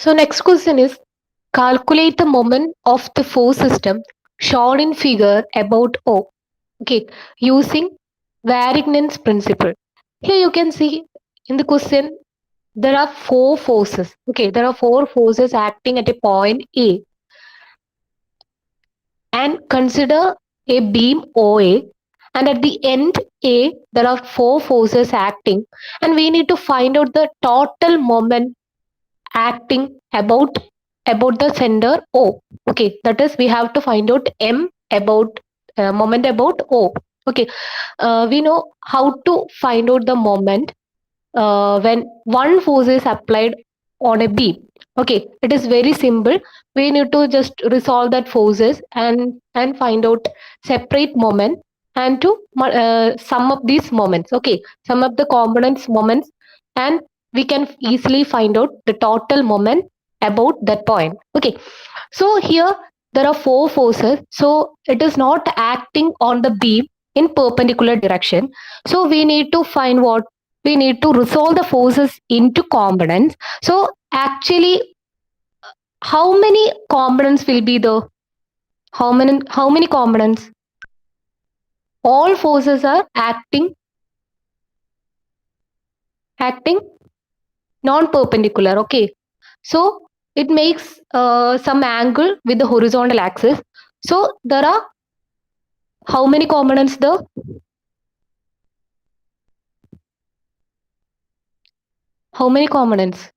So next question is calculate the moment of the force system shown in figure about O. Okay, using Varignon's principle. Here you can see in the question there are four forces. Okay, there are four forces acting at a point A, and consider a beam OA, and at the end A there are four forces acting, and we need to find out the total moment acting about the center O. Okay, that is we have to find out M about moment about O. Okay, we know how to find out the moment when one force is applied on a beam. Okay, it is very simple. We need to just resolve that forces and find out separate moment and to sum up these moments. Okay, sum up the components moments, and we can easily find out the total moment about that point. Okay, so here there are four forces, so it is not acting on the beam in perpendicular direction. So we need to find what we need to resolve the forces into components. So actually, how many components will be the how many components? All forces are acting non-perpendicular. Okay, so it makes some angle with the horizontal axis. So there are how many components? The how many components?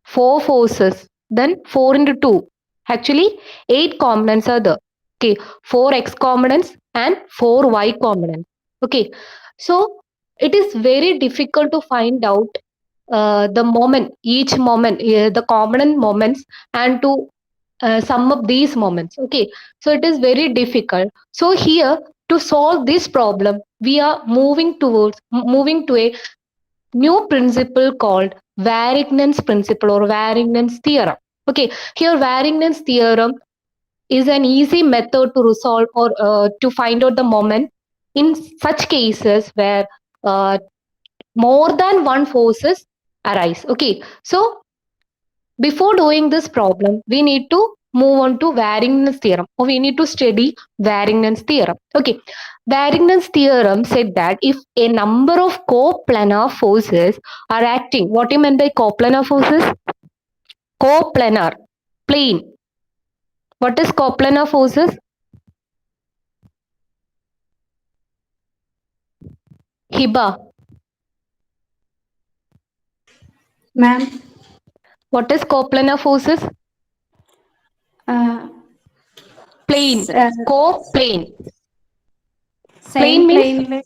Four forces. Then 4 into 2. Actually, 8 components are there. Okay, 4 x components and 4 y components. Okay, so it is very difficult to find out the moment, each moment, the component moments, and to sum up these moments. Okay, so it is very difficult. So here to solve this problem, we are moving to a new principle called Varignon's principle or Varignon's theorem. Okay, here Varignon's theorem is an easy method to resolve or to find out the moment in such cases where uh, more than one forces arise. Okay, so before doing this problem, we need to move on to Varignon's theorem, or we need to study Varignon's theorem. Okay, Varignon's theorem said that if a number of coplanar forces are acting, what do you mean by coplanar forces? Coplanar, plane. What is coplanar forces? Hiba. Ma'am, What is coplanar forces? uh, Plane. Coplane. Plane same means plane.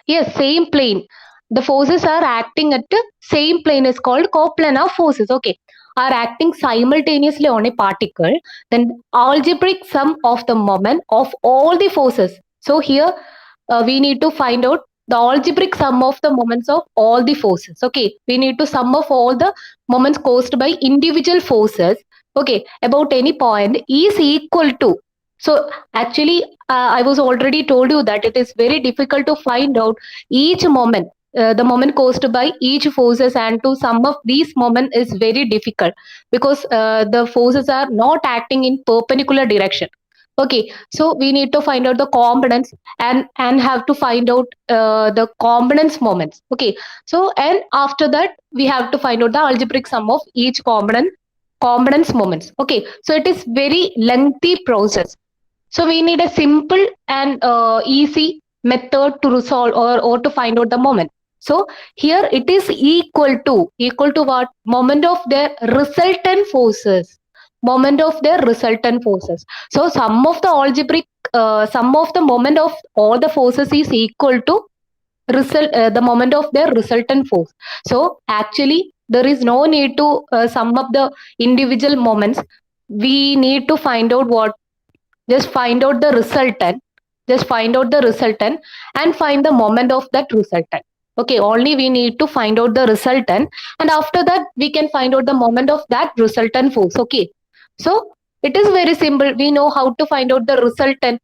yes, same plane. The forces are acting at the same plane is called coplanar forces. Okay, are acting simultaneously on a particle. Then algebraic sum of the moment of all the forces. So here we need to find out the algebraic sum of the moments of all the forces. Okay, we need to sum of all the moments caused by individual forces. Okay, about any point is equal to. So actually, I was already told you that it is very difficult to find out each moment, the moment caused by each forces, and to sum up these moment is very difficult because the forces are not acting in perpendicular direction. Okay, so we need to find out the components and have to find out the components moments. Okay, so and after that we have to find out the algebraic sum of each components moments. Okay, so it is very lengthy process, so we need a simple and easy method to resolve or to find out the moment. So here it is equal to what? Moment of their resultant forces. Moment of their resultant forces. So sum of the moment of all the forces is equal to the moment of their resultant force. So actually there is no need to sum up the individual moments. We need to find out what? Just find out the resultant. Just find out the resultant and find the moment of that resultant. Okay, only we need to find out the resultant, and after that we can find out the moment of that resultant force. Okay, so it is very simple. We know how to find out the resultant.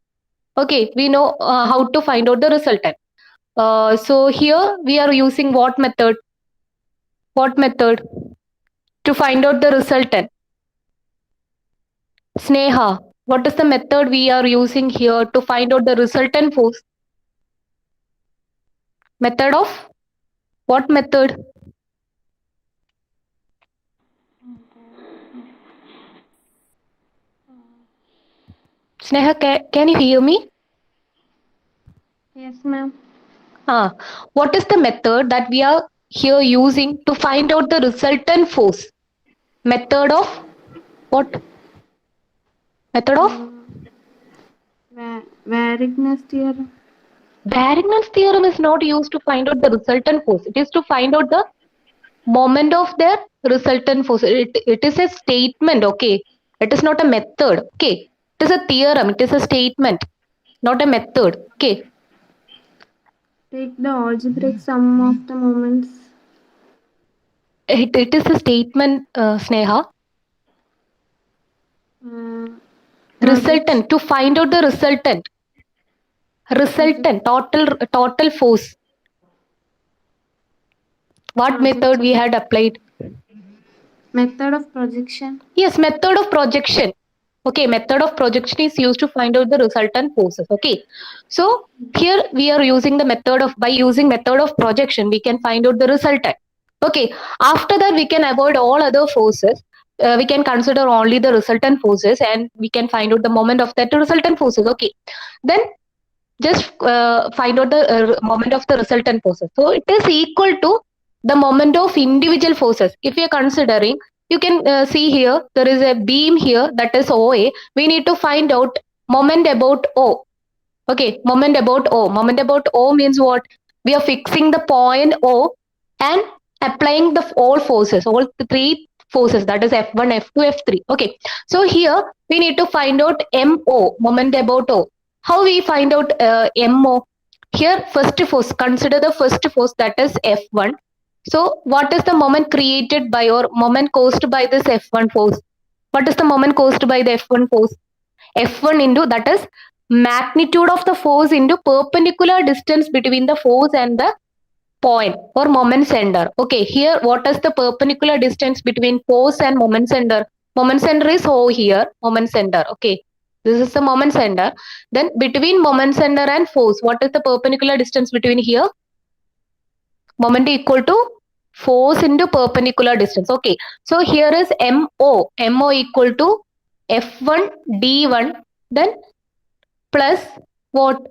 Okay, we know how to find out the resultant. So here we are using what method? What method? to find out the resultant. Sneha, what is the method we are using here to find out the resultant force? Method of what method? Sneha, can you hear me? Yes, ma'am. What is the method that we are here using to find out the resultant force? Method of what? Method of Varigness theorem. Varignon's theorem is not used to find out the resultant force. It is to find out the moment of their resultant force. It is a statement, okay? It is not a method, okay? It is a theorem, it is a statement, not a method, okay? Take the algebraic sum of the moments. It is a statement, Sneha. Resultant, to find out the resultant. Resultant, total force. What method we had applied? Method of projection. Yes, method of projection. Okay, method of projection is used to find out the resultant forces. Okay, so here we are using the method of, by using method of projection, we can find out the resultant. Okay, after that we can avoid all other forces. We can consider only the resultant forces and we can find out the moment of that resultant forces. Okay, then just find out the moment of the resultant forces. So it is equal to the moment of individual forces. If you are considering, you can see here there is a beam here, that is OA. We need to find out moment about O. Okay, moment about O. Moment about O means what? We are fixing the point O and applying the all forces, all the three forces, that is F1, F2, F3. Okay, so here we need to find out MO, moment about O. How we find out MO? Here, first force, consider the first force, that is F1. So, what is the moment created by or moment caused by this F1 force? What is the moment caused by the F1 force? F1 into, that is magnitude of the force into perpendicular distance between the force and the point or moment center. Okay, here what is the perpendicular distance between force and moment center? Moment center is O here, moment center. Okay, this is the moment center. Then between moment center and force, what is the perpendicular distance between here? Moment equal to force into perpendicular distance. Okay, so here is MO. MO equal to F1 D1, then plus what?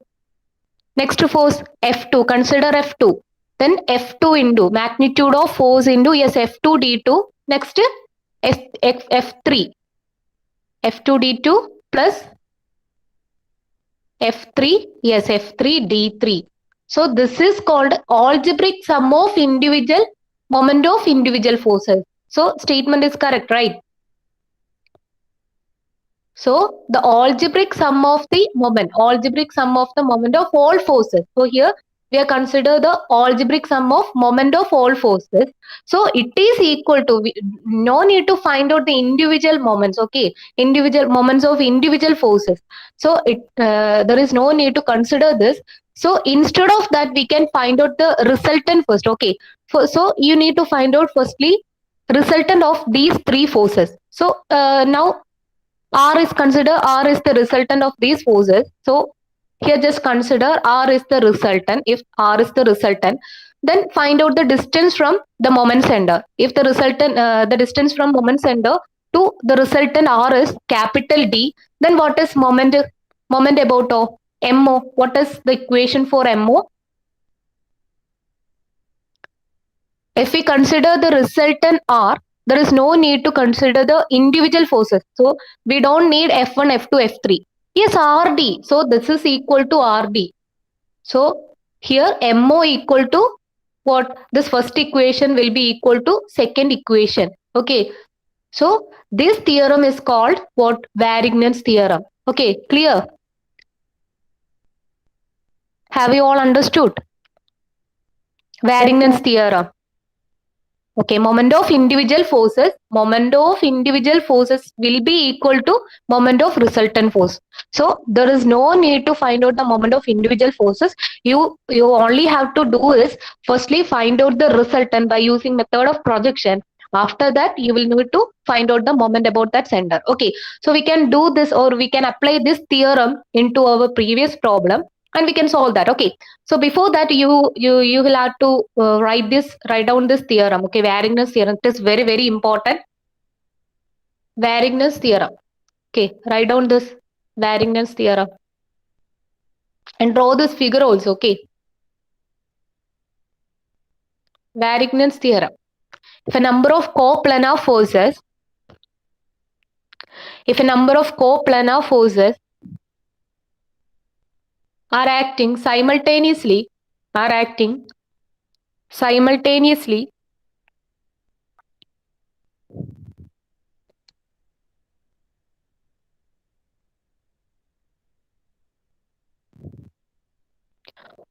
Next force F2. Consider F2. Then F2 into magnitude of force into, yes, F2 D2. Next F3. F2 D2 plus F3. Yes, F3 D3. So this is called algebraic sum of individual moment of individual forces. So statement is correct, right? So the algebraic sum of the moment of all forces. So here we are consider the algebraic sum of moment of all forces. So it is equal to, no need to find out the individual moments. Okay, individual moments of individual forces. So it there is no need to consider this. So instead of that, we can find out the resultant first. Okay, so you need to find out firstly resultant of these three forces. So now R is the resultant of these forces. So here just consider R is the resultant. If R is the resultant, then find out the distance from the moment center. If the resultant, the distance from moment center to the resultant R is capital D, then what is moment about O? MO. What is the equation for MO? If we consider the resultant R, there is no need to consider the individual forces. So we don't need F1, F2, F3. Yes, RD. So this is equal to RD. So here MO equal to what? This first equation will be equal to second equation. Okay. So this theorem is called what? Varignon's theorem. Okay, clear? Have you all understood? Varignon's theorem. Okay, moment of individual forces will be equal to moment of resultant force. So there is no need to find out the moment of individual forces. You only have to do is firstly find out the resultant by using method of projection. After that, you will need to find out the moment about that center. Okay, so we can do this, or we can apply this theorem into our previous problem, and we can solve that. Okay, so before that, you will have to write down this theorem. Okay, Varigness theorem. It is very very important. Varigness theorem. Okay, write down this Varigness theorem and draw this figure also. Okay, Varigness theorem. If a number of coplanar forces, if a number of coplanar forces are acting simultaneously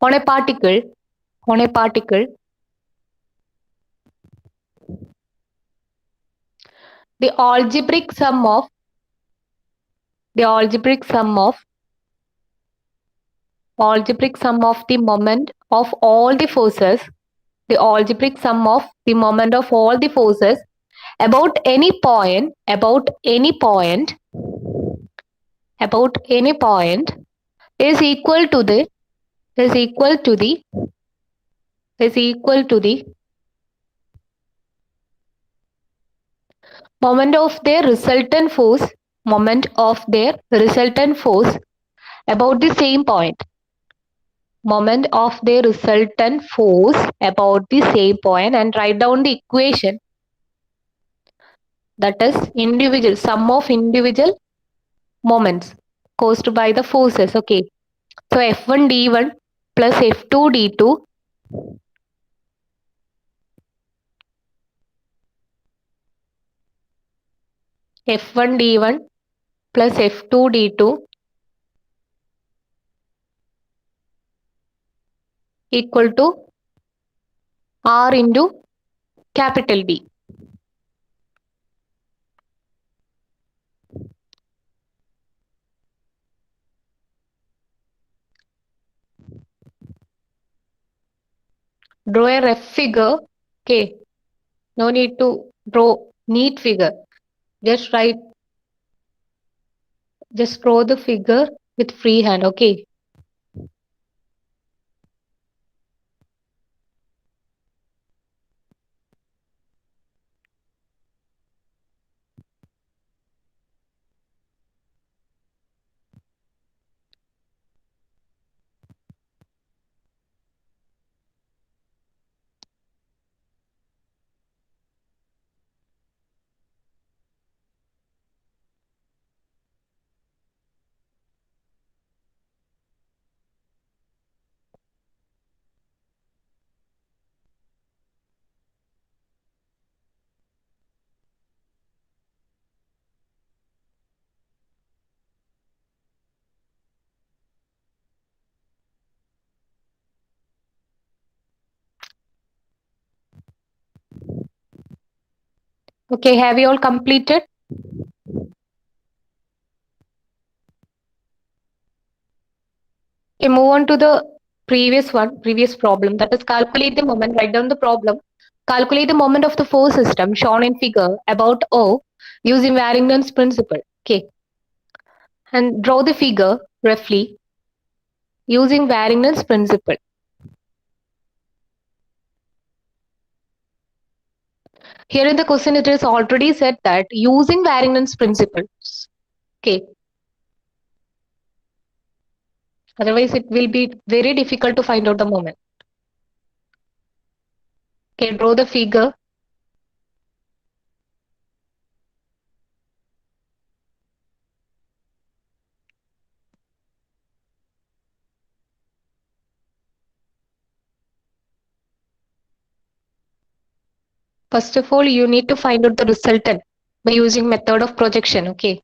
on a particle, on a particle, the algebraic sum of the algebraic sum of the moment of all the forces, the algebraic sum of the moment of all the forces about any point, about any point is equal to the is equal to the is equal to the moment of their resultant force, moment of their resultant force about the same point, moment of their resultant force about the same point, and write down the equation, that is individual sum of individual moments caused by the forces. Okay, so F1 d1 plus F2 d2 F1 d1 plus F2 d2 equal to R into capital D. Draw a rough figure. Okay, no need to draw neat figure. Just write, just draw the figure with free hand. Okay. Okay, have you all completed? Okay, move on to the previous problem. That is calculate the moment, write down the problem. Calculate the moment of the force system shown in figure about O using Warrington's principle. Okay, and draw the figure roughly using Warrington's principle. Here in the question, it is already said that using Warrington's principles. Okay, otherwise it will be very difficult to find out the moment. Okay, draw the figure. First of all, you need to find out the resultant by using method of projection. Okay.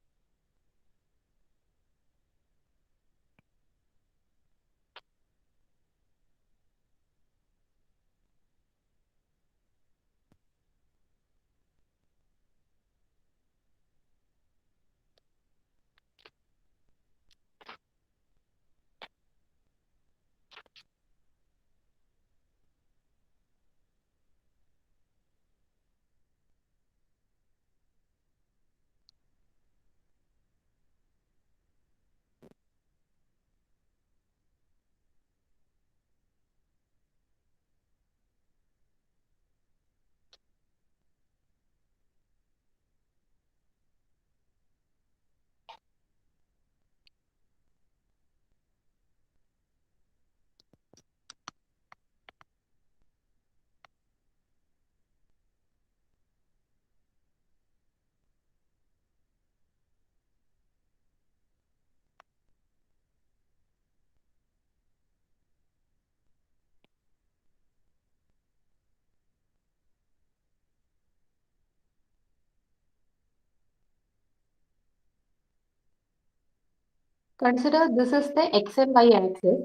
Consider this is the x and y axis,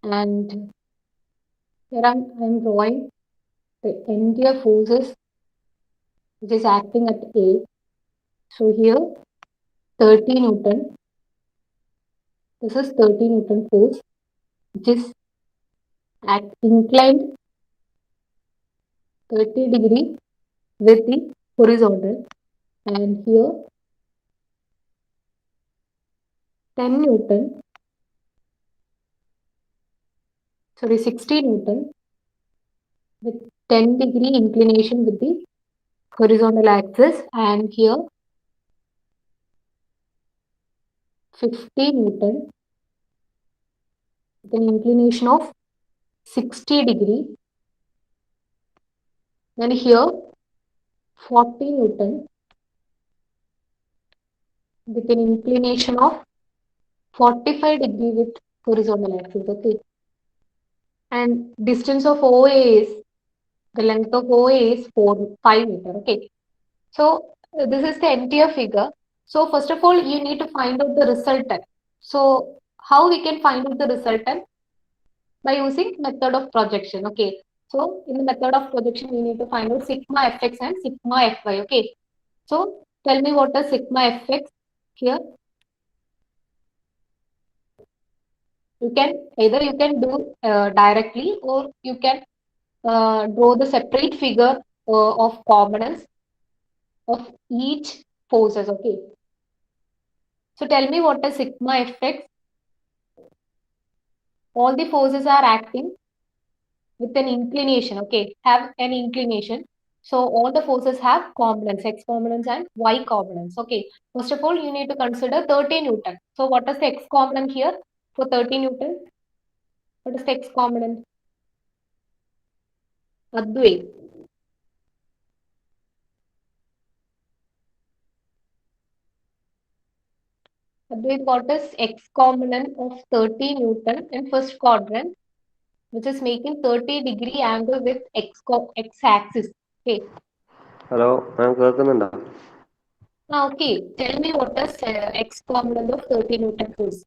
and here I'm drawing the entire forces which is acting at A. So here 30 Newton. This is 30 Newton force which is inclined 30 degree with the horizontal, and here 10 Newton, sorry 60 Newton with 10 degree inclination with the horizontal axis, and here 50 Newton with an inclination of 60 degree, then here 40 Newton with an inclination of 45 degree with horizontal axis. Okay, and distance of OA is, the length of OA is 5 meter. Okay, so this is the entire figure. So first of all, you need to find out the resultant. So how we can find out the resultant? By using method of projection. Okay, so in the method of projection, we need to find out sigma fx and sigma fy. Okay, so tell me what is sigma fx here. You can either you can do directly, or you can draw the separate figure of components of each forces. Okay, so tell me what is sigma fx. All the forces are acting with an inclination. Okay, have an inclination. So all the forces have components, x components and y components. Okay, first of all, you need to consider 30 Newton. So what is the x component here for 30 Newton? What is the x component? Advait. Advait, what is x component of 30 Newton in first quadrant, which is making 30 degree angle with x axis? Okay. Hello ma'am കേൾക്കുന്നുണ്ടോ? Okay, tell me what is x component of 30 Newton force?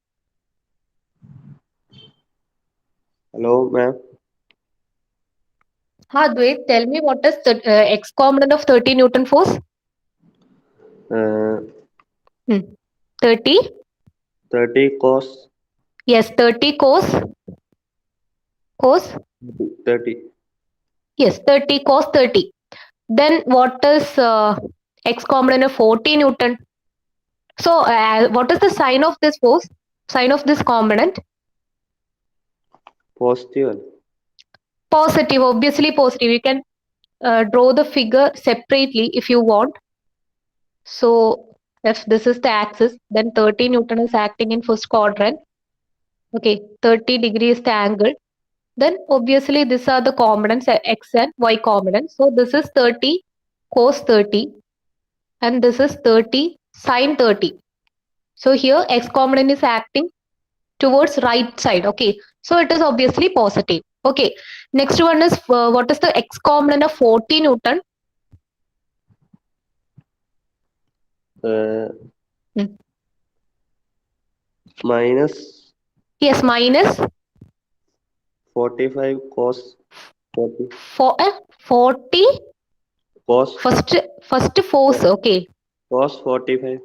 Hello ma'am. Advait, tell me what is the x component of 30 Newton force? 30? 30 cos. Yes, 30 cos. Cos? 30. Yes, 30 cos 30. Then what is x component of 40 Newton? So what is the sign of this force? Sign of this component? Positive. Positive, obviously positive. You can draw the figure separately if you want. So if this is the axis, then 30 Newton is acting in first quadrant. Okay, 30 degree is the angle. Then obviously these are the components, x and y components. So this is 30 cos 30 and this is 30 sin 30. So here x component is acting towards right side. Okay, so it is obviously positive. Okay, next one is what is the x component of 40 Newton? Minus. Yes, minus 45 cos 40. 40 Cos. First force. Okay, Cos 45.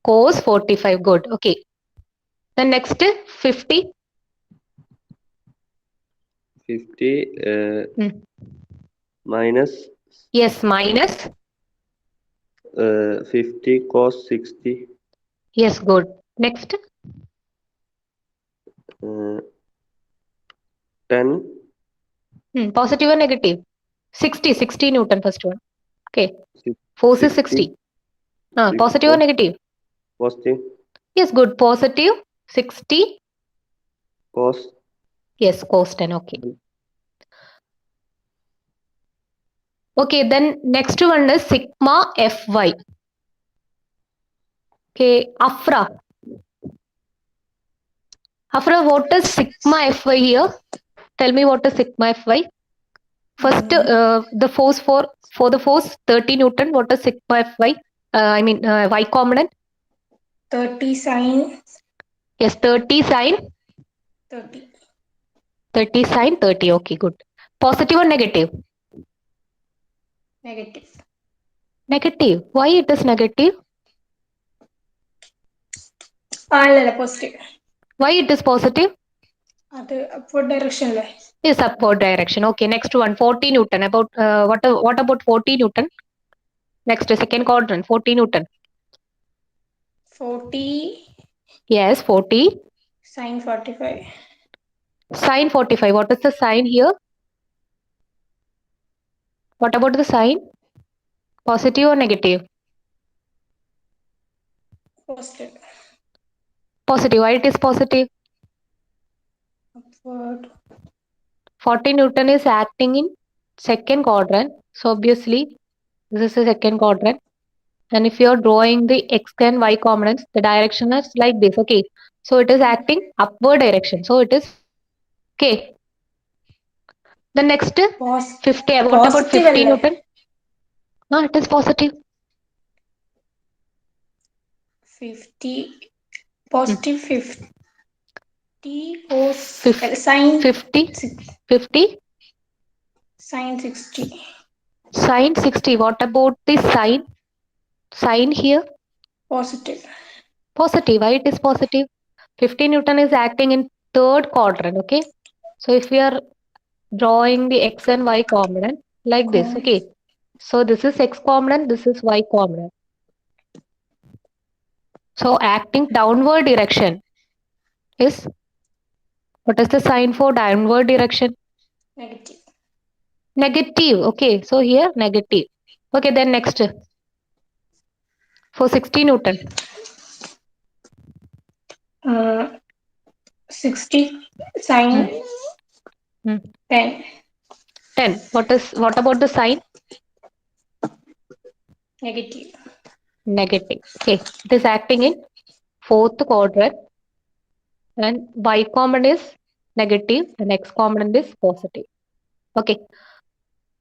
cos 45. Good. Okay, then next 50. 50 minus. Yes, minus 50 cos 60. yes. Good. Next 10. Positive or negative? 60 Newton first one. Okay, force is 60. Positive or negative? Positive. Yes, good. Positive 60. Cos. Yes, cos 10. Okay. Okay, then next one is sigma fy. Okay, Afra. Afra, what is sigma fy here? Tell me what is sigma fy. First, the force for the force 30 Newton. What is sigma fy? I mean y component. 30 sin Yes, 30 sine 30. 30 sine 30. Okay, good. Positive or negative? Negative. Negative. Why it is negative? അല്ലല്ല positive. Why it is positive? അത് upward direction അല്ലേ? Is upward direction. Okay, next one, 40 Newton. About what about 40 Newton? Next, second quadrant, 40 Newton. 40 Yes, 40 sin 45. sine 45. What is the sign here? What about the sign? Positive or negative? Positive. Positive. Why it is positive? Upward. 40 Newton is acting in second quadrant. So obviously, this is the second quadrant. And if you are drawing the x and y components, the direction is like this. Okay. So it is acting upward direction. So it is okay. The next 50. What about Positive 50 അല്ലേ? Newton? No, it is positive. 50 positive 50 cos Fif- sin 50 50 sin 60. sine 60. What about the sign? Sign here? Positive. Positive. Why it is positive? 50 Newton is acting in third quadrant. Okay. So if we are drawing the x and y component like this. Okay. So this is x component, this is y component. So acting downward direction is, what is the sign for downward direction? Negative. Negative. Okay. So here negative. Okay. Then next for 60 Newton. 60 sin Hmm. 10. 10. What about the sign? Negative. Negative. Okay. It is acting in fourth quadrant and y component is negative and x component is positive. Okay.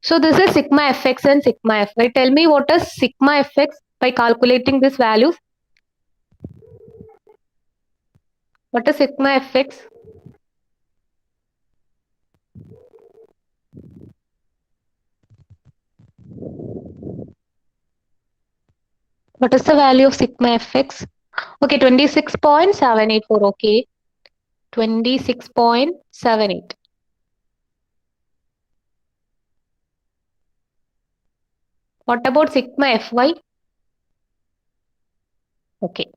So this is sigma fx and sigma fy. Tell me what is sigma fx by calculating these values. What is sigma fx? What is the value of sigma fx? Okay, 26.784. Okay, 26.78. What about sigma fy? Okay.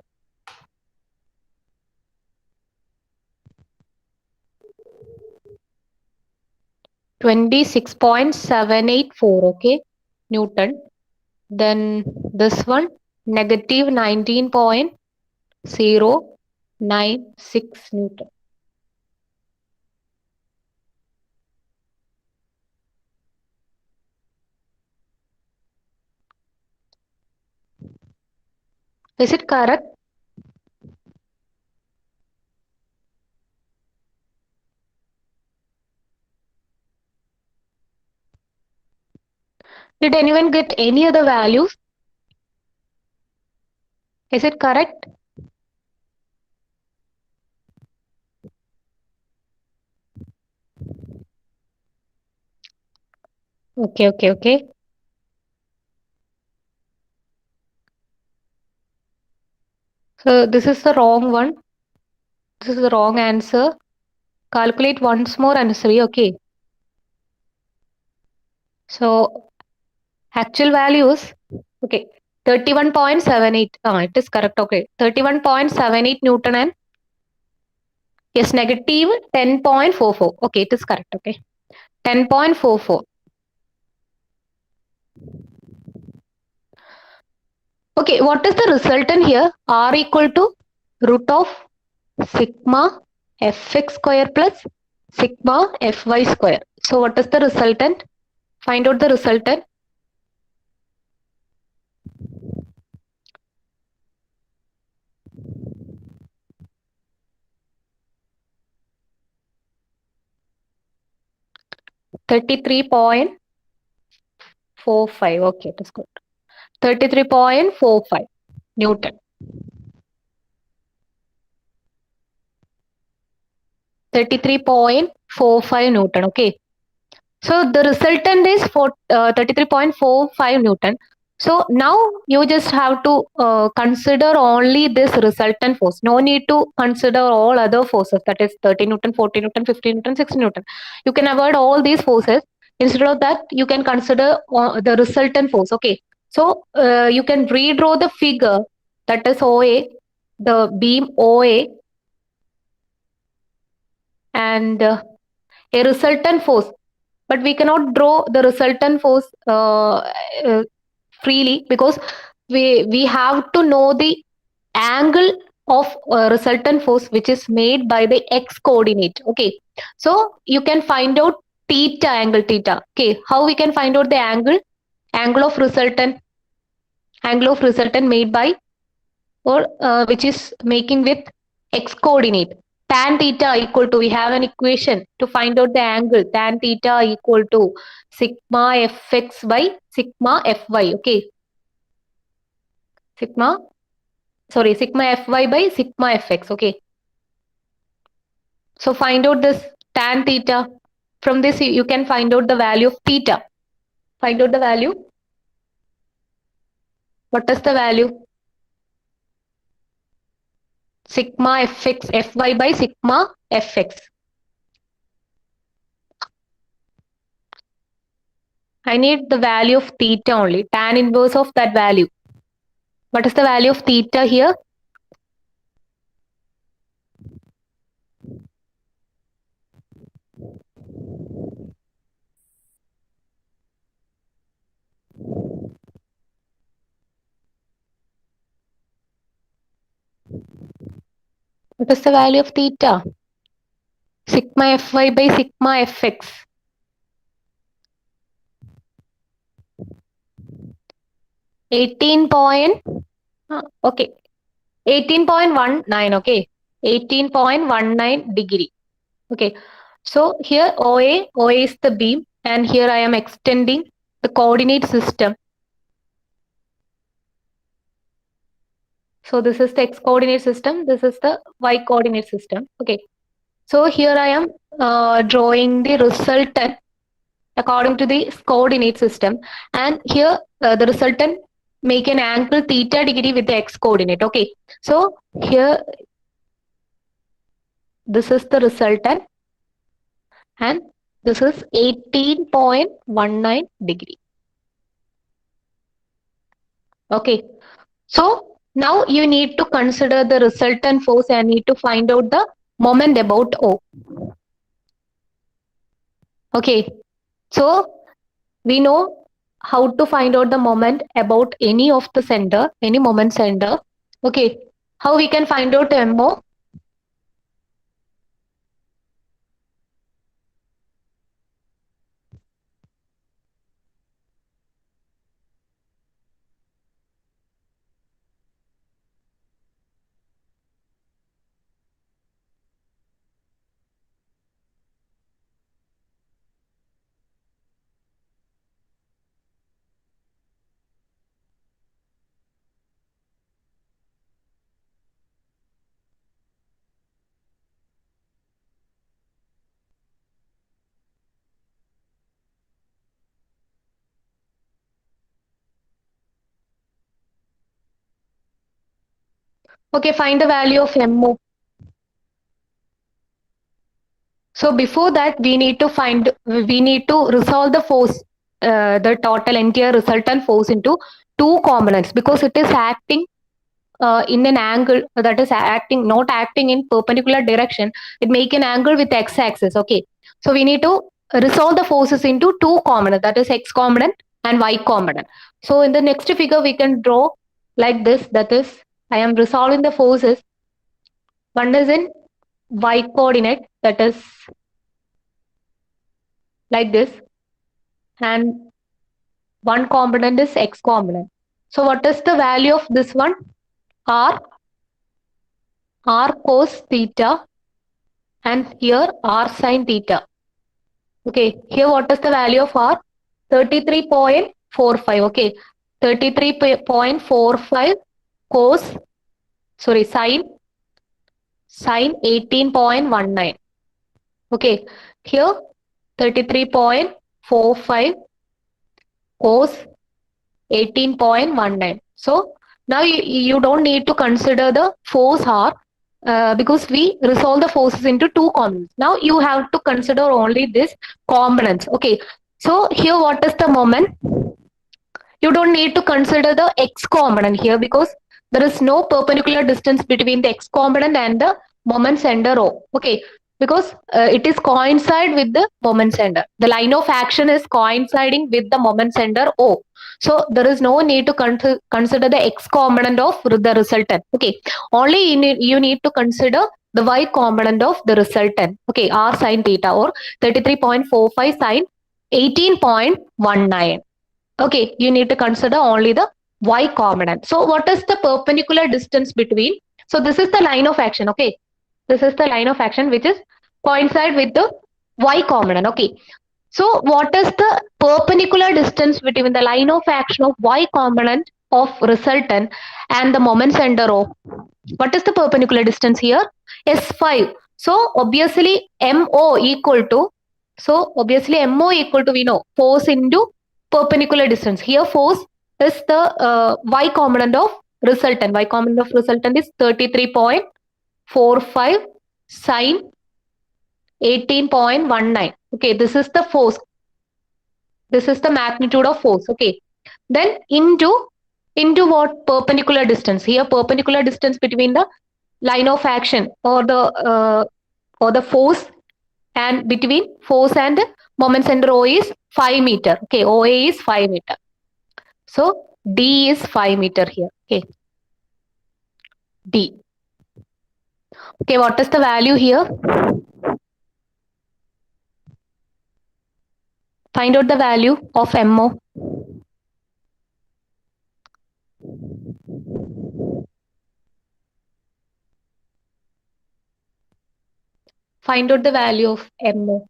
.784. Okay, Newton. Then this one negative 19.096 Newton. Is it correct? Did anyone get any other values? Is it correct? Okay. So this is the wrong one. This is the wrong answer. Calculate once more answer. Okay. So actual values. Okay. 31.78. It is correct. Okay. 31.78 Newton and yes, negative 10.44. Okay, it is correct. Okay. 10.44. Okay, what is the resultant here? R equal to root of sigma fx square plus sigma fy square. So what is the resultant? Find out the resultant. .4345. Okay, it is good. 33.45 Newton. 33.45 Newton. Okay. So the resultant is 33.45 Newton. So now you just have to consider only this resultant force. No need to consider all other forces, that is 30 Newton, 40 Newton, 50 Newton, 60 Newton. You can avoid all these forces. Instead of that, you can consider the resultant force. Okay. So you can redraw the figure, that is OA, the beam OA, and a resultant force. But we cannot draw the resultant force freely, because we have to know the angle of resultant force which is made by the x coordinate. Okay, so you can find out theta, angle theta. Okay, how we can find out the angle of resultant made by, or which is making with x coordinate. Tan theta equal to, we have an equation to find out the angle. Tan theta equal to sigma fx by sigma fy. Okay, sigma fy by sigma fx. Okay, so find out this tan theta. From this you can find out the value of theta. Find out the value. What is the value? Sigma fx fy by sigma fx. I need the value of theta only, tan inverse of that value. What is the value of theta here? What is the value of theta? Sigma fy by sigma fx. 18 point, okay, 18.19, okay, 18.19 degree. Okay, so here OA is the beam, and here I am extending the coordinate system. So this is the x coordinate system, this is the y coordinate system. Okay, so here I am drawing the resultant according to the coordinate system, and here the resultant make an angle theta degree with the x coordinate. Okay, so here this is the resultant, and this is 18.19 degree. Okay, so now you need to consider the resultant force and need to find out the moment about O. Okay, so we know how to find out the moment about any of the center, any moment center. Okay, how we can find out MO? Okay, find the value of MO. So before that, we need to resolve the force, the total entire resultant force into two components, because it is acting in an angle, that is not acting in perpendicular direction. It make an angle with x-axis. Okay, so we need to resolve the forces into two components, that is x component and y component. So in the next figure we can draw like this, that is I am resolving the forces. One is in y coordinate, that is like this, and one component is x component. So what is the value of this one? R cos theta, and here r sin theta. Okay, here what is the value of R? 33.45. Okay, 33.45 sin 18.19. Okay, here 33.45 cos 18.19. So now you don't need to consider the force R because we resolve the forces into two components. Now you have to consider only this components. Okay, so here what is the moment? You don't need to consider the x component here because there is no perpendicular distance between the x component and the moment center O. Okay, because it is coincide with the moment center. The line of action is coinciding with the moment center O. So there is no need to consider the x component of the resultant. Okay, only you need to consider the y component of the resultant. Okay, r sine theta or 33.45 sine 18.19. Okay, you need to consider only the y component. So what is the perpendicular distance between? So this is the line of action. Okay, this is the line of action which is coincide with the y component. Okay, so what is the perpendicular distance between the line of action of y component of resultant and the moment center O? What is the perpendicular distance here? S5. So obviously MO equal to, we know force into perpendicular distance. Here force is the y component of resultant. Y component of resultant is 33.45 sine 18.19. Okay, this is the force. This is the magnitude of force. Okay, then into what perpendicular distance? Here perpendicular distance between the line of action or the force and between force and moment center O is 5 meter. Okay, OA is 5 meter. So D is 5 meter here. Okay, D. Okay, what is the value here? Find out the value of MO. Find out the value of MO.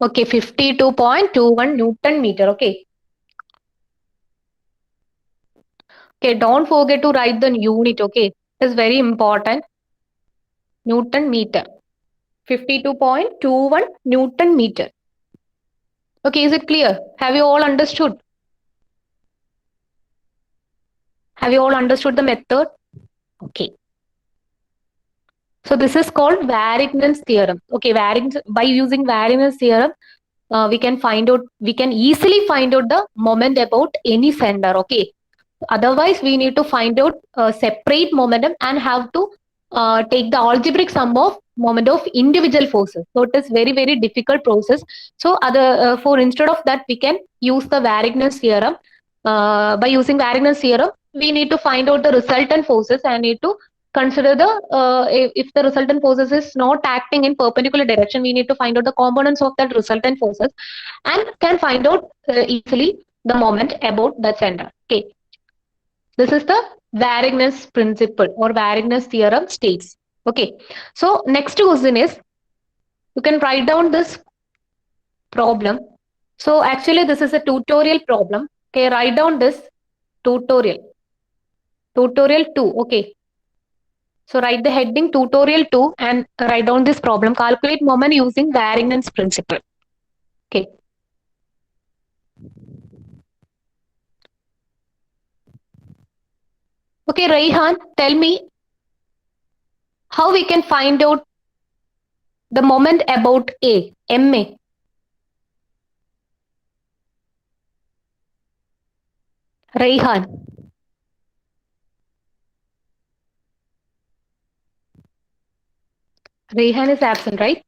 Okay, 52.21 Newton meter. Okay. Okay, don't forget to write the unit. Okay, it is very important. Newton meter. 52.21 Newton meter. Okay, is it clear? Have you all understood? Have you all understood the method? Okay. So this is called Varignon's theorem. Okay, by using Varignon's theorem, we can easily find out the moment about any center. Okay. Otherwise, we need to find out a separate momentum and have to take the algebraic sum of moment of individual forces. So it is very, very difficult process. So instead of that, we can use the Varignon's theorem. By using Varignon's theorem, we need to find out the resultant forces and need to consider if the resultant forces is not acting in perpendicular direction, we need to find out the components of that resultant forces and can find out easily the moment about the center. Okay. This is the Varignon's principle or Varignon's theorem states. Okay. So next question is, you can write down this problem. So actually this is a tutorial problem. Okay, write down this tutorial. Tutorial 2. Okay. So write the heading tutorial 2 and write down this problem. Calculate moment using Varignon's principle. Okay. Okay, Raihan, tell me how we can find out the moment about A, MA. Raihan. Raihan is absent, right?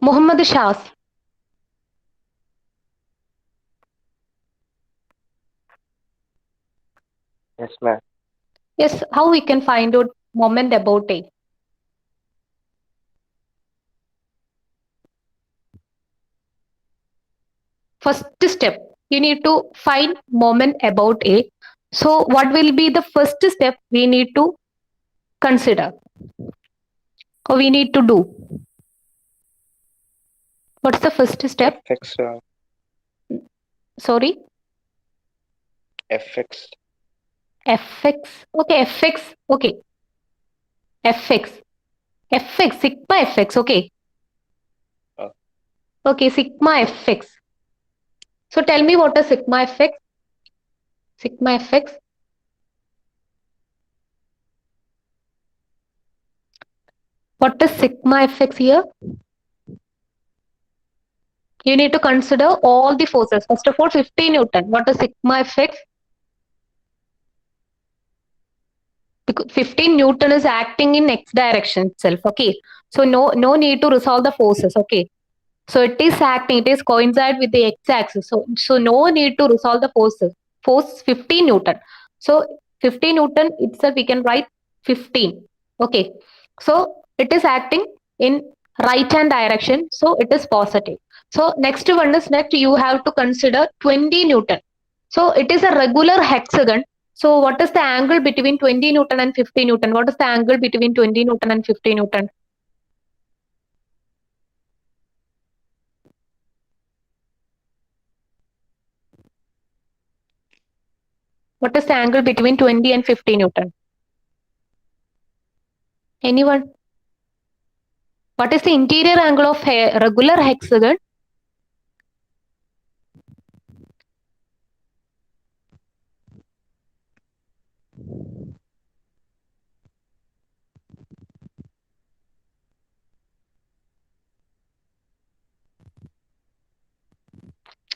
Muhammad Shahs. Yes, ma'am. Yes, how we can find out moment about A? First step, you need to find moment about A. So what will be the first step we need to consider or we need to do? What's the first step? FX. Sorry? FX. fx. Okay, fx. Okay, fx. Fx, sigma fx. Okay. Okay, sigma fx. So tell me what is sigma fx? Sigma fx. What is sigma fx here? You need to consider all the forces. First of all, 50 Newton. What is sigma fx? Because 15 Newton is acting in x direction itself. Okay. So no need to resolve the forces. Okay. So it is acting, it is coincide with the x-axis. So no need to resolve the forces. Force 15 Newton. So 15 Newton itself we can write 15. Okay. So it is acting in right hand direction. So it is positive. So next one is next you have to consider 20 Newton. So it is a regular hexagon. So what is the angle between 20 Newton and 50 Newton? What is the angle between 20 Newton and 50 Newton? What is the angle between 20 and 50 Newton? Anyone? What is the interior angle of a regular hexagon?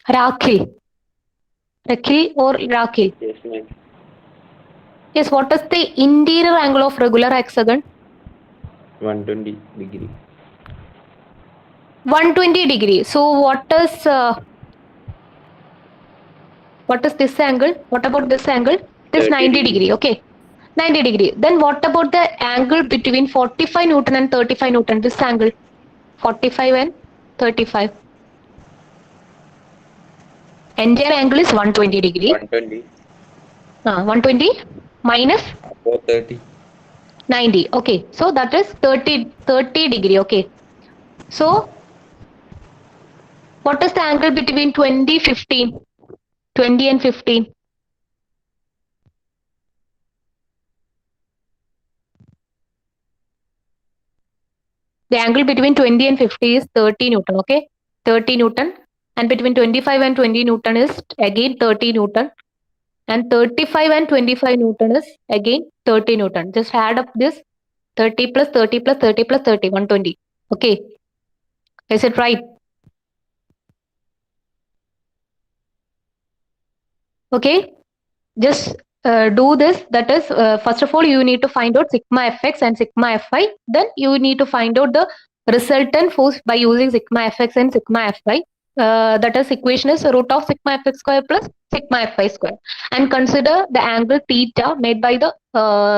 Rakil. Rakil or Rakil? Yes, ma'am. Yes, what is the interior angle of regular hexagon? 120 degree. 120 degree. So what is this angle? What about this angle? This 30 90 degree. degree. Okay. 90 degree. Then what about the angle between 45 Newton and 35 Newton? This angle. 45 and 35. Entire angle is 120 degree. 120. 120 minus 430. 90. Okay. So that is 30 degree. Okay. So what is the angle between 20, 15? 20 and 15. The angle between 20 and 50 is 30 Newton. Okay. 30 Newton. And between 25 and 20 Newton is again 30 Newton. And 35 and 25 Newton is again 30 Newton. Just add up this 30 plus 30 plus 30 plus 30, 120. Okay. Is it right? Okay. Just do this. That is, first of all, you need to find out sigma fx and sigma fy. Then you need to find out the resultant force by using sigma fx and sigma fy. That is, equation is root of sigma fx square plus sigma fy square. And consider the angle theta made by the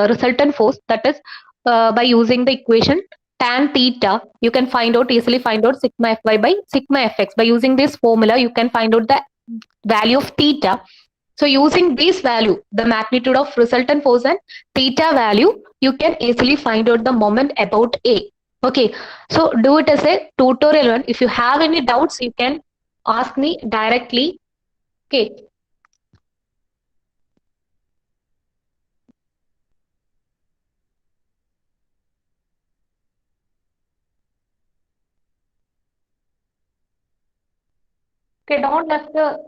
resultant force. That is, by using the equation tan theta, you can easily find out sigma fy by sigma fx. By using this formula, you can find out the value of theta. So using this value, the magnitude of resultant force and theta value, you can easily find out the moment about A. Okay, so do it as a tutorial one. If you have any doubts, you can ask me directly. Okay. Okay, don't left the